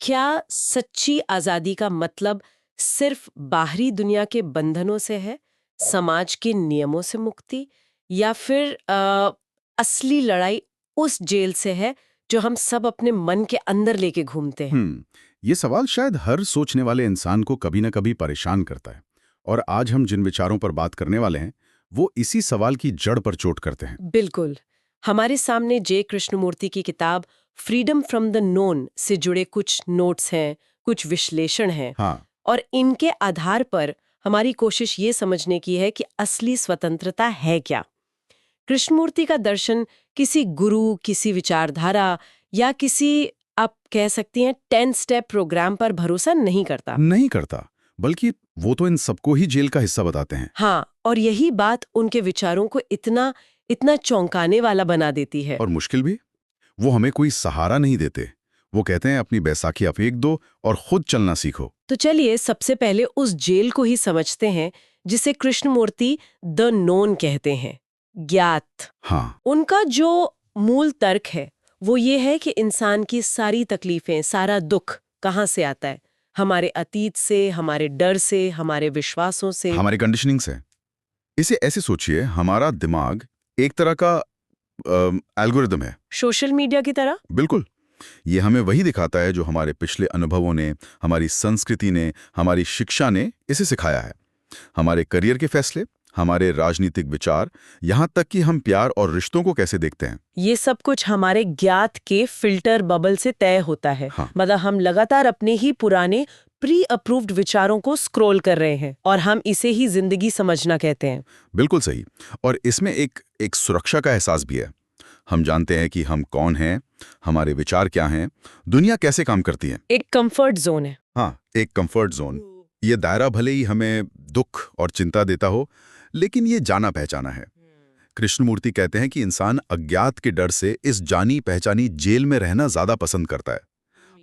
क्या सच्ची आजादी का मतलब सिर्फ बाहरी दुनिया के बंधनों से है, समाज के नियमों से मुक्ति, या फिर असली लड़ाई उस जेल से है जो हम सब अपने मन के अंदर लेके घूमते हैं? ये सवाल शायद हर सोचने वाले इंसान को कभी न कभी परेशान करता है। और आज हम जिन विचारों पर बात करने वाले हैं, वो इसी सवाल की जड़ पर चोट करते हैं। बिल्कुल। हमारे सामने जे कृष्णमूर्ति की किताब फ्रीडम फ्रॉम द नोन से जुड़े कुछ नोट्स हैं, कुछ विश्लेषण हैं, हाँ, और इनके आधार पर हमारी कोशिश ये समझने की है कि असली स्वतंत्रता है क्या। कृष्णमूर्ति का दर्शन किसी गुरु, किसी विचारधारा या किसी, आप कह सकती हैं, 10 स्टेप प्रोग्राम पर भरोसा नहीं करता। नहीं करता, बल्कि वो तो इन सबको ही जेल का हिस्सा बताते हैं। हाँ, और यही बात उनके विचारों को इतना इतना चौंकाने वाला बना देती है। और मुश्किल भी, वो हमें कोई सहारा नहीं देते। वो कहते हैं अपनी बैसाखियां फेंक दो और खुद चलना सीखो। तो चलिए सबसे पहले उस जेल को ही समझते हैं जिसे कृष्णमूर्ति द नोन कहते हैं, ज्ञात। हाँ, उनका जो मूल तर्क है वो ये है कि इंसान की सारी तकलीफें, सारा दुख कहाँ से आता है? हमारे अतीत से, हमारे डर से, हमारे विश्वासों से। हमारी कंडीशनिंग से। इसे ऐसे सोचिए, हमारा दिमाग एक तरह का एल्गोरिदम है। सोशल मीडिया की तरह। बिल्कुल। ये हमें वही दिखाता है जो हमारे पिछले अनुभवों ने, हमारी संस्कृति ने, हमारी शिक्षा ने इसे सिखाया है। हमारे करियर के फैसले, हमारे राजनीतिक विचार, यहाँ तक कि हम प्यार और रिश्तों को कैसे देखते हैं। ये सब कुछ हमारे ज्ञात के फिल्टर बबल से तय होता है। हाँ। मतलब हम लगातार अपने ही पुराने प्री अप्रूव्ड विचारों को स्क्रॉल कर रहे हैं, और हम इसे ही जिंदगी समझना कहते हैं। बिल्कुल सही। और इसमें एक सुरक्षा का एहसास भी है। हम जानते हैं कि हम कौन हैं, हमारे विचार क्या हैं, दुनिया कैसे काम करती है। एक कंफर्ट जोन है। हाँ, एक कंफर्ट जोन। ये दायरा भले ही हमें दुख और चिंता देता हो, लेकिन ये जाना पहचाना है। कृष्णमूर्ति कहते हैं कि इंसान अज्ञात के डर से इस जानी पहचानी जेल में रहना ज्यादा पसंद करता है।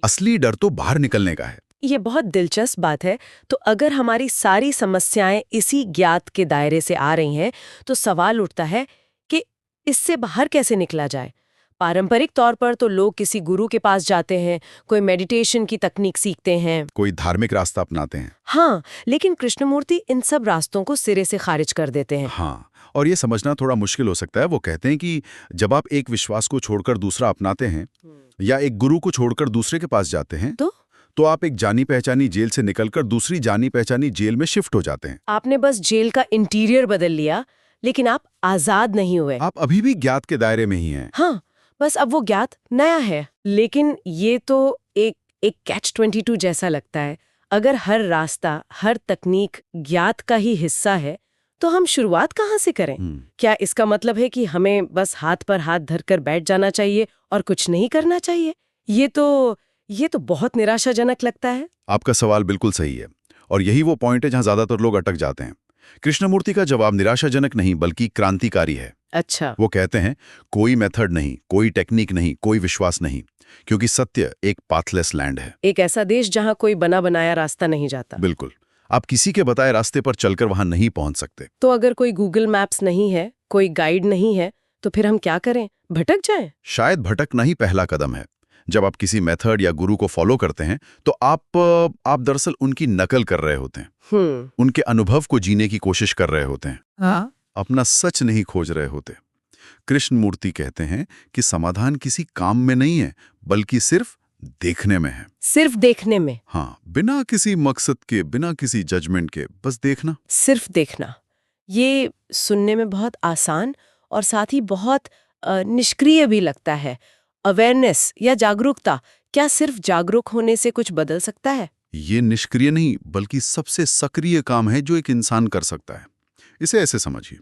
असली डर तो बाहर निकलने का है। ये बहुत दिलचस्प बात है। तो अगर हमारी सारी समस्याएं इसी ज्ञात के दायरे से आ रही हैं, तो सवाल उठता है कि इससे बाहर कैसे निकला जाए। पारंपरिक तौर पर तो लोग किसी गुरु के पास जाते हैं, कोई मेडिटेशन की तकनीक सीखते हैं, कोई धार्मिक रास्ता अपनाते हैं। हाँ, लेकिन कृष्णमूर्ति इन सब रास्तों को सिरे से खारिज कर देते हैं। हाँ, और ये समझना थोड़ा मुश्किल हो सकता है। वो कहते हैं कि जब आप एक विश्वास को छोड़कर दूसरा अपनाते हैं, या एक गुरु को छोड़कर दूसरे के पास जाते हैं, तो आप एक जानी पहचानी जेल से निकलकर दूसरी जानी पहचानी जेल में शिफ्ट हो जाते हैं। आपने बस जेल का इंटीरियर बदल लिया, लेकिन आप आजाद नहीं हुए। आप अभी भी ज्ञात के दायरे में ही हैं। हाँ, बस अब वो ज्ञात नया है। लेकिन ये तो एक एक कैच 22 जैसा लगता है। अगर हर रास्ता, हर तकनीक ज्ञात का ही हिस्सा है, तो हम शुरुआत कहाँ से करें? क्या इसका मतलब है कि हमें बस हाथ पर हाथ धरकर बैठ जाना चाहिए और कुछ नहीं करना चाहिए? ये तो बहुत निराशाजनक लगता है। आपका सवाल बिल्कुल सही है, और यही वो पॉइंट है जहां ज्यादातर लोग अटक जाते हैं। कृष्णमूर्ति का जवाब निराशाजनक नहीं, बल्कि क्रांतिकारी है। अच्छा। वो कहते हैं, कोई मेथड नहीं, कोई टेक्निक नहीं, कोई विश्वास नहीं, क्योंकि सत्य एक पाथलेस लैंड है। एक ऐसा देश जहाँ कोई बना बनाया रास्ता नहीं जाता। बिल्कुल। आप किसी के बताए रास्ते पर चलकर वहां नहीं पहुंच सकते। तो अगर कोई गूगल मैप्स नहीं है, कोई गाइड नहीं है, तो फिर हम क्या करें? भटक जाएं? शायद भटकना ही पहला कदम है। जब आप किसी मेथड या गुरु को फॉलो करते हैं, तो आप दरअसल उनकी नकल कर रहे होते हैं। उनके अनुभव को जीने की कोशिश कर रहे होते हैं। हाँ। अपना सच नहीं खोज रहे होते। कृष्णमूर्ति कहते हैं कि समाधान किसी काम में नहीं है, बल्कि सिर्फ देखने में है। सिर्फ देखने में? हाँ, बिना किसी मकसद के, बिना किसी जजमेंट के, बस देखना। सिर्फ देखना। ये सुनने में बहुत आसान और साथ ही बहुत निष्क्रिय भी लगता है। अवेयरनेस या जागरूकता, क्या सिर्फ जागरूक होने से कुछ बदल सकता है? ये निष्क्रिय नहीं, बल्कि सबसे सक्रिय काम है जो एक इंसान कर सकता है। इसे ऐसे समझिए,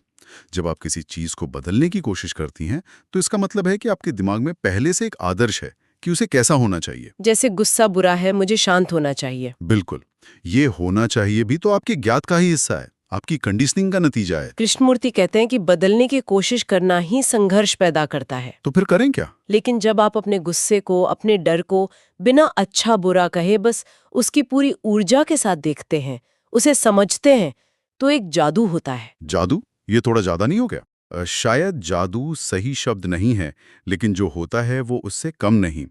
जब आप किसी चीज को बदलने की कोशिश करती हैं, तो इसका मतलब है कि आपके दिमाग में पहले से एक आदर्श है कि उसे कैसा होना चाहिए। जैसे गुस्सा बुरा है, मुझे शांत होना चाहिए। बिल्कुल। ये होना चाहिए भी तो आपके ज्ञात का ही हिस्सा है, आपकी कंडीशनिंग का नतीजा है। कृष्णमूर्ति कहते हैं कि बदलने की कोशिश करना ही संघर्ष पैदा करता है। तो फिर करें क्या? लेकिन जब आप अपने गुस्से को, अपने डर को बिना अच्छा बुरा कहे बस उसकी पूरी ऊर्जा के साथ देखते हैं, उसे समझते हैं, तो एक जादू होता है। जादू? ये थोड़ा ज्यादा नहीं हो गया? शायद जादू सही शब्द नहीं है, लेकिन जो होता है वो उससे कम नहीं।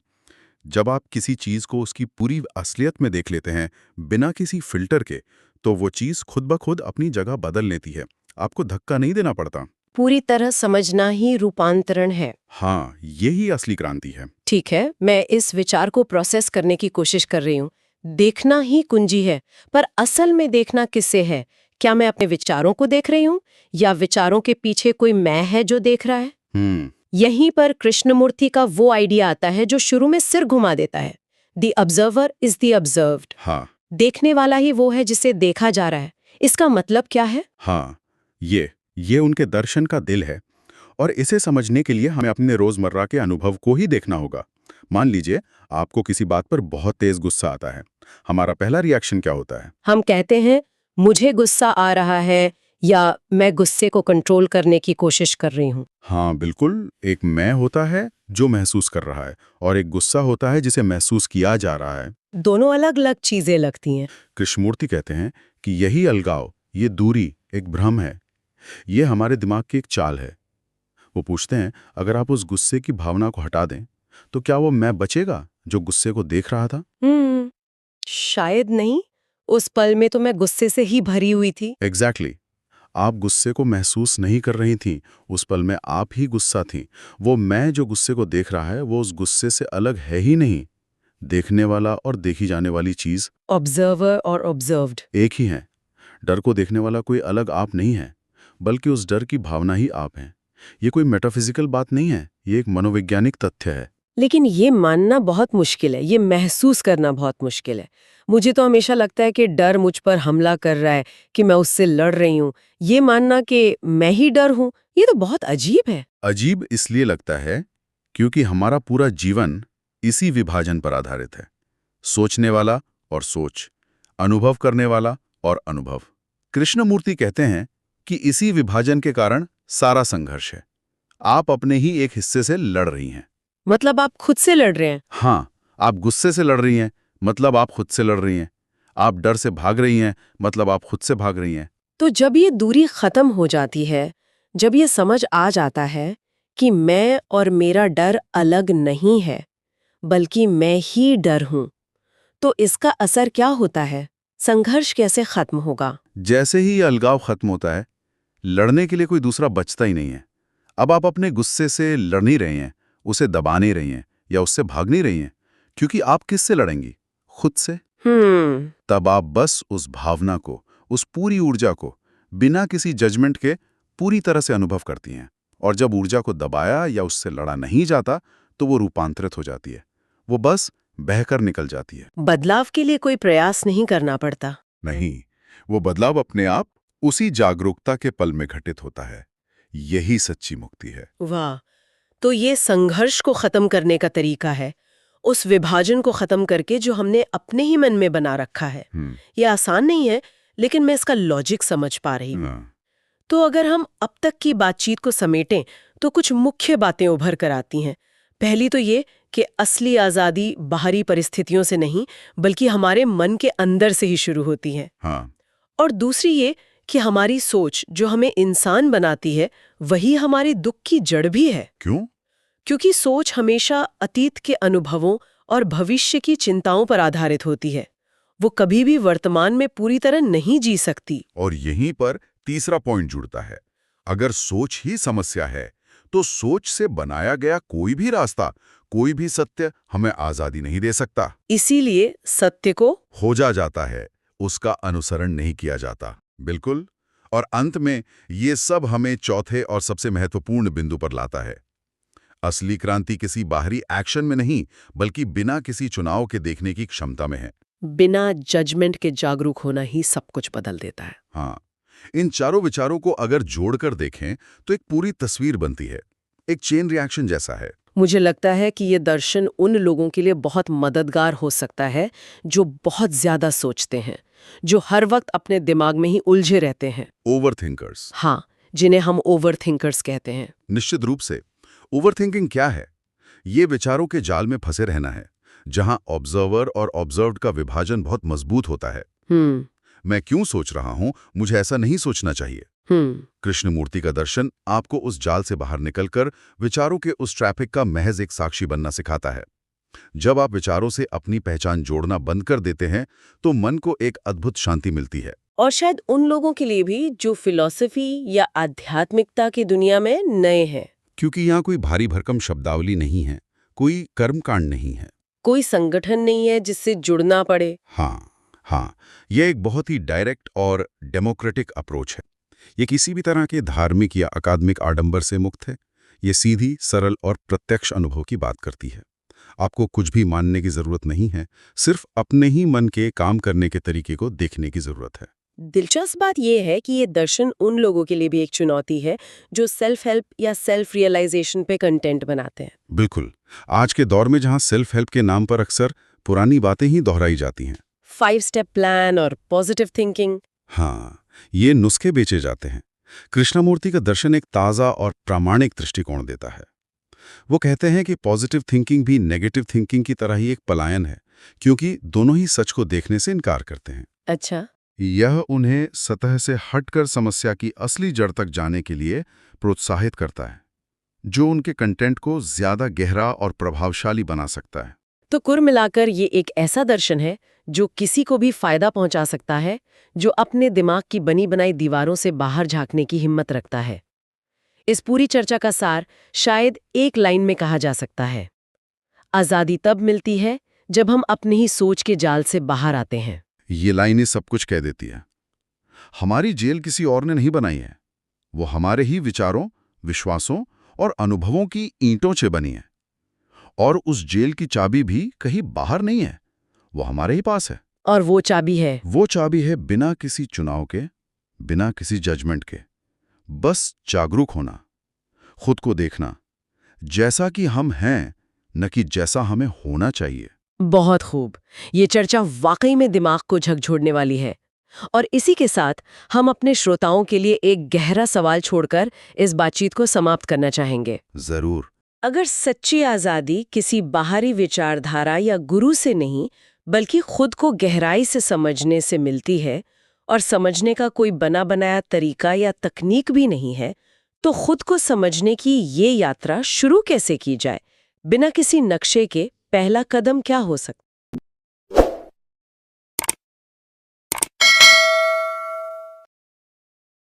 जब आप किसी चीज़ को उसकी पूरी असलियत में देख लेते हैं, बिना किसी फिल्टर के, तो वो चीज़ खुद ब खुद अपनी जगह बदल लेती है। आपको धक्का नहीं देना पड़ता। पूरी तरह समझना ही रूपांतरण है। हाँ, यही असली क्रांति है। ठीक है, मैं इस विचार को प्रोसेस करने की कोशिश कर रही हूँ। देखना ही कुंजी है, पर असल में देखना किससे है? क्या मैं अपने विचारों को देख रही हूँ या विचारों के पीछे कोई मैं है जो देख रहा है? यहीं पर कृष्णमूर्ति का वो आइडिया आता है जो शुरू में सिर घुमा देता है। The observer is the observed. हाँ, देखने वाला ही वो है जिसे देखा जा रहा है। इसका मतलब क्या है? हाँ, ये उनके दर्शन का दिल है। और इसे समझने के लिए हमें अपने रोजमर्रा के अनुभव को ही देखना होगा। मान लीजिए आपको किसी बात पर बहुत तेज गुस्सा आता है। हमारा पहला रिएक्शन क्या होता है? हम कहते हैं मुझे गुस्सा आ रहा है या मैं गुस्से को कंट्रोल करने की कोशिश कर रही हूँ। हाँ, बिल्कुल। एक मैं होता है जो महसूस कर रहा है और एक गुस्सा होता है जिसे महसूस किया जा रहा है। दोनों अलग अलग चीजें लगती हैं। कृष्णमूर्ति कहते हैं कि यही अलगाव, ये दूरी एक भ्रम है। ये हमारे दिमाग की एक चाल है। वो पूछते हैं, अगर आप उस गुस्से की भावना को हटा दें तो क्या वो मैं बचेगा जो गुस्से को देख रहा था? शायद नहीं। उस पल में तो मैं गुस्से से ही भरी हुई थी। एग्जैक्टली। आप गुस्से को महसूस नहीं कर रही थीं, उस पल में आप ही गुस्सा थीं। वो मैं जो गुस्से को देख रहा है वो उस गुस्से से अलग है ही नहीं। देखने वाला और देखी जाने वाली चीज ऑब्जर्वर और ऑब्जर्व्ड एक ही है। डर को देखने वाला कोई अलग आप नहीं है, बल्कि उस डर की भावना ही आप हैं। ये कोई मेटाफिजिकल बात नहीं है, ये एक मनोवैज्ञानिक तथ्य है। लेकिन ये मानना बहुत मुश्किल है, ये महसूस करना बहुत मुश्किल है। मुझे तो हमेशा लगता है कि डर मुझ पर हमला कर रहा है, कि मैं उससे लड़ रही हूँ। ये मानना कि मैं ही डर हूँ, ये तो बहुत अजीब है। अजीब इसलिए लगता है क्योंकि हमारा पूरा जीवन इसी विभाजन पर आधारित है। सोचने वाला और सोच, अनुभव करने वाला और अनुभव। कृष्णमूर्ति कहते हैं कि इसी विभाजन के कारण सारा संघर्ष है। आप अपने ही एक हिस्से से लड़ रही हैं। मतलब आप खुद से लड़ रहे हैं? हाँ, आप गुस्से से लड़ रही हैं, मतलब आप खुद से लड़ रही हैं। आप डर से भाग रही हैं, मतलब आप खुद से भाग रही हैं। तो जब ये दूरी खत्म हो जाती है, जब ये समझ आ जाता है कि मैं और मेरा डर अलग नहीं है, बल्कि मैं ही डर हूं, तो इसका असर क्या होता है? संघर्ष कैसे खत्म होगा? जैसे ही ये अलगाव खत्म होता है, लड़ने के लिए कोई दूसरा बचता ही नहीं है। अब आप अपने गुस्से से लड़ नहीं रहे हैं, उसे दबा नहीं रही हैं या उससे भाग नहीं रही हैं, क्योंकि आप किससे लड़ेंगी? खुद से। तब आप बस उस भावना को, उस पूरी ऊर्जा को बिना किसी जजमेंट के पूरी तरह से अनुभव करती हैं। और जब ऊर्जा को दबाया या उससे लड़ा नहीं जाता, तो वो रूपांतरित हो जाती है। वो बस बहकर निकल जाती है। बदलाव के लिए कोई प्रयास नहीं करना पड़ता। नहीं, वो बदलाव अपने आप उसी जागरूकता के पल में घटित होता है। यही सच्ची मुक्ति है। वाह! तो ये संघर्ष को खत्म करने का तरीका है, उस विभाजन को खत्म करके जो हमने अपने ही मन में बना रखा है। ये आसान नहीं है, लेकिन मैं इसका लॉजिक समझ पा रही हूँ। तो अगर हम अब तक की बातचीत को समेटें, तो कुछ मुख्य बातें उभर कर आती हैं। पहली तो ये कि असली आज़ादी बाहरी परिस्थितियों से नहीं, बल्कि हमारे मन के अंदर से ही शुरू होती है। और दूसरी ये कि हमारी सोच जो हमें इंसान बनाती है, वही हमारी दुख की जड़ भी है। क्यों? क्योंकि सोच हमेशा अतीत के अनुभवों और भविष्य की चिंताओं पर आधारित होती है। वो कभी भी वर्तमान में पूरी तरह नहीं जी सकती। और यहीं पर तीसरा पॉइंट जुड़ता है। अगर सोच ही समस्या है, तो सोच से बनाया गया कोई भी रास्ता, कोई भी सत्य हमें आजादी नहीं दे सकता। इसीलिए सत्य को खोजा जाता है, उसका अनुसरण नहीं किया जाता। बिल्कुल। और अंत में ये सब हमें चौथे और सबसे महत्वपूर्ण बिंदु पर लाता है। असली क्रांति किसी बाहरी एक्शन में नहीं, बल्कि बिना किसी चुनाव के देखने की क्षमता में है। बिना जजमेंट के जागरूक होना ही सब कुछ बदल देता है। हाँ, इन चारों विचारों को अगर जोड़कर देखें तो एक पूरी तस्वीर बनती है, एक चेन रिएक्शन जैसा है। मुझे लगता है कि ये दर्शन उन लोगों के लिए बहुत मददगार हो सकता है जो बहुत ज्यादा सोचते हैं, जो हर वक्त अपने दिमाग में ही उलझे रहते हैं। ओवरथिंकर्स। हाँ, जिन्हें हम ओवरथिंकर्स कहते हैं। निश्चित रूप से। ओवरथिंकिंग क्या है? ये विचारों के जाल में फंसे रहना है, जहां ऑब्जर्वर और ऑब्जर्व्ड का विभाजन बहुत मजबूत होता है। मैं क्यों सोच रहा हूं, मुझे ऐसा नहीं सोचना चाहिए। कृष्णमूर्ति का दर्शन आपको उस जाल से बाहर निकलकर विचारों के उस ट्रैफिक का महज एक साक्षी बनना सिखाता है। जब आप विचारों से अपनी पहचान जोड़ना बंद कर देते हैं तो मन को एक अद्भुत शांति मिलती है। और शायद उन लोगों के लिए भी जो फिलॉसफी या आध्यात्मिकता की दुनिया में नए हैं, क्योंकि यहाँ कोई भारी भरकम शब्दावली नहीं है, कोई कर्मकांड नहीं है, कोई संगठन नहीं है जिससे जुड़ना पड़े। हाँ, यह एक बहुत ही डायरेक्ट और डेमोक्रेटिक अप्रोच है। ये किसी भी तरह के धार्मिक या अकादमिक आडंबर से मुक्त है। ये सीधी, सरल और प्रत्यक्ष अनुभव की बात करती है। आपको कुछ भी मानने की जरूरत नहीं है, सिर्फ अपने ही मन के काम करने के तरीके को देखने की जरूरत है। दिलचस्प बात यह है कि ये दर्शन उन लोगों के लिए भी एक चुनौती है जो सेल्फ हेल्प या सेल्फ रियलाइजेशन पे कंटेंट बनाते हैं। बिल्कुल, आज के दौर में जहां सेल्फ हेल्प के नाम पर अक्सर पुरानी बातें ही दोहराई जाती हैं, 5 स्टेप प्लान और पॉजिटिव थिंकिंग, हाँ, ये नुस्खे बेचे जाते हैं। कृष्णमूर्ति का दर्शन एक ताज़ा और प्रामाणिक दृष्टिकोण देता है। वो कहते हैं कि पॉजिटिव थिंकिंग भी नेगेटिव थिंकिंग की तरह ही एक पलायन है, क्योंकि दोनों ही सच को देखने से इनकार करते हैं। अच्छा, यह उन्हें सतह से हटकर समस्या की असली जड़ तक जाने के लिए प्रोत्साहित करता है, जो उनके कंटेंट को ज्यादा गहरा और प्रभावशाली बना सकता है। तो कुल मिलाकर ये एक ऐसा दर्शन है जो किसी को भी फायदा पहुंचा सकता है, जो अपने दिमाग की बनी बनाई दीवारों से बाहर झांकने की हिम्मत रखता है। इस पूरी चर्चा का सार शायद एक लाइन में कहा जा सकता है, आजादी तब मिलती है जब हम अपनी ही सोच के जाल से बाहर आते हैं। ये लाइनें सब कुछ कह देती है। हमारी जेल किसी और ने नहीं बनाई है, वो हमारे ही विचारों, विश्वासों और अनुभवों की ईंटों से बनी है। और उस जेल की चाबी भी कहीं बाहर नहीं है, वो हमारे ही पास है। और वो चाबी है? वो चाबी है बिना किसी चुनाव के, बिना किसी जजमेंट के, बस जागरूक होना, खुद को देखना, जैसा कि हम हैं, न कि जैसा हमें होना चाहिए। बहुत खूब। ये चर्चा वाकई में दिमाग को झकझोरने वाली है। और इसी के साथ हम अपने श्रोताओं के लिए एक गहरा सवाल छोड़कर इस बातचीत को समाप्त करना चाहेंगे। जरूर। अगर सच्ची आज़ादी किसी बाहरी विचारधारा या गुरु से नहीं, बल्कि खुद को गहराई से समझने से मिलती है, और समझने का कोई बना बनाया तरीका या तकनीक भी नहीं है, तो खुद को समझने की ये यात्रा शुरू कैसे की जाए? बिना किसी नक्शे के पहला कदम क्या हो सकता है?